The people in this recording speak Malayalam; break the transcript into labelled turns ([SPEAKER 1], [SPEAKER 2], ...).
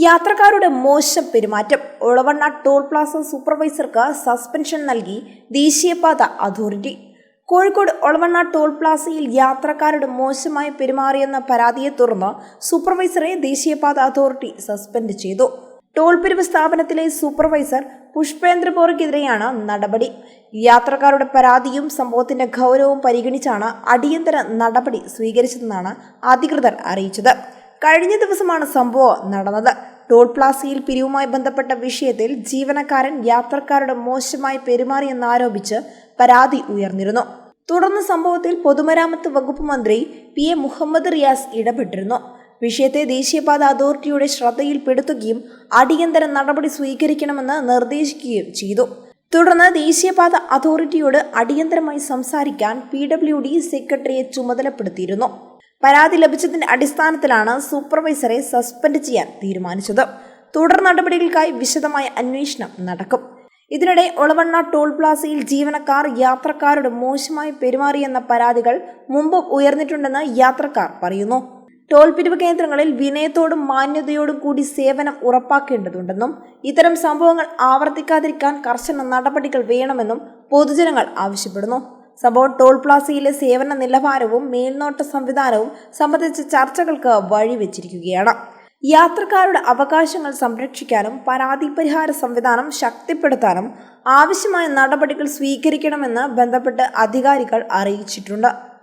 [SPEAKER 1] യാത്രക്കാരുടെ മോശം പെരുമാറ്റം. ഒളവണ്ണ ടോൾ പ്ലാസ സൂപ്പർവൈസർക്ക് സസ്പെൻഷൻ നൽകി ദേശീയപാത അതോറിറ്റി. കോഴിക്കോട് ഒളവണ്ണ ടോൾ പ്ലാസയിൽ യാത്രക്കാരുടെ മോശമായി പെരുമാറിയെന്ന പരാതിയെ തുടർന്ന് സൂപ്പർവൈസറെ ദേശീയപാത അതോറിറ്റി സസ്പെൻഡ് ചെയ്തു. ടോൾ പിരിവ് സ്ഥാപനത്തിലെ സൂപ്പർവൈസർ പുഷ്പേന്ദ്ര ബോറയ്ക്കെതിരെയാണ് നടപടി. യാത്രക്കാരുടെ പരാതിയും സംഭവത്തിന്റെ ഗൗരവവും പരിഗണിച്ചാണ് അടിയന്തര നടപടി സ്വീകരിച്ചതെന്നാണ് അധികൃതർ അറിയിച്ചത്. കഴിഞ്ഞ ദിവസമാണ് സംഭവം നടന്നത്. ടോൾ പ്ലാസയിൽ പിരിവുമായി ബന്ധപ്പെട്ട വിഷയത്തിൽ ജീവനക്കാരൻ യാത്രക്കാരുടെ മോശമായി പെരുമാറിയെന്നാരോപിച്ച് പരാതി ഉയർന്നിരുന്നു. തുടർന്ന് സംഭവത്തിൽ പൊതുമരാമത്ത് വകുപ്പ് മന്ത്രി പി എ മുഹമ്മദ് റിയാസ് ഇടപെട്ടിരുന്നു. വിഷയത്തെ ദേശീയപാത അതോറിറ്റിയുടെ ശ്രദ്ധയിൽപ്പെടുത്തുകയും അടിയന്തര നടപടി സ്വീകരിക്കണമെന്ന് നിർദ്ദേശിക്കുകയും ചെയ്തു. തുടർന്ന് ദേശീയപാത അതോറിറ്റിയോട് അടിയന്തരമായി സംസാരിക്കാൻ PWD സെക്രട്ടറിയെ ചുമതലപ്പെടുത്തിയിരുന്നു. പരാതി ലഭിച്ചതിന്റെ അടിസ്ഥാനത്തിലാണ് സൂപ്പർവൈസറെ സസ്പെൻഡ് ചെയ്യാൻ തീരുമാനിച്ചത്. തുടർ നടപടികൾക്കായി വിശദമായ അന്വേഷണം നടക്കും. ഇതിനിടെ ഒളവണ്ണ ടോൾ പ്ലാസയിൽ ജീവനക്കാർ യാത്രക്കാരുടെ മോശമായി പെരുമാറിയെന്ന പരാതികൾ മുമ്പ് ഉയർന്നിട്ടുണ്ടെന്ന് യാത്രക്കാർ പറയുന്നു. ടോൾ പിരിവ് കേന്ദ്രങ്ങളിൽ വിനയത്തോടും മാന്യതയോടും കൂടി സേവനം ഉറപ്പാക്കേണ്ടതുണ്ടെന്നും ഇത്തരം സംഭവങ്ങൾ ആവർത്തിക്കാതിരിക്കാൻ കർശന നടപടികൾ വേണമെന്നും പൊതുജനങ്ങൾ ആവശ്യപ്പെടുന്നു. സംഭവം ടോൾ പ്ലാസയിലെ സേവന നിലവാരവും മേൽനോട്ട സംവിധാനവും സംബന്ധിച്ച ചർച്ചകൾക്ക് വഴിവെച്ചിരിക്കുകയാണ്. യാത്രക്കാരുടെ അവകാശങ്ങൾ സംരക്ഷിക്കാനും പരാതി പരിഹാര സംവിധാനം ശക്തിപ്പെടുത്താനും ആവശ്യമായ നടപടികൾ സ്വീകരിക്കണമെന്ന് ബന്ധപ്പെട്ട് അധികാരികൾ അറിയിച്ചിട്ടുണ്ട്.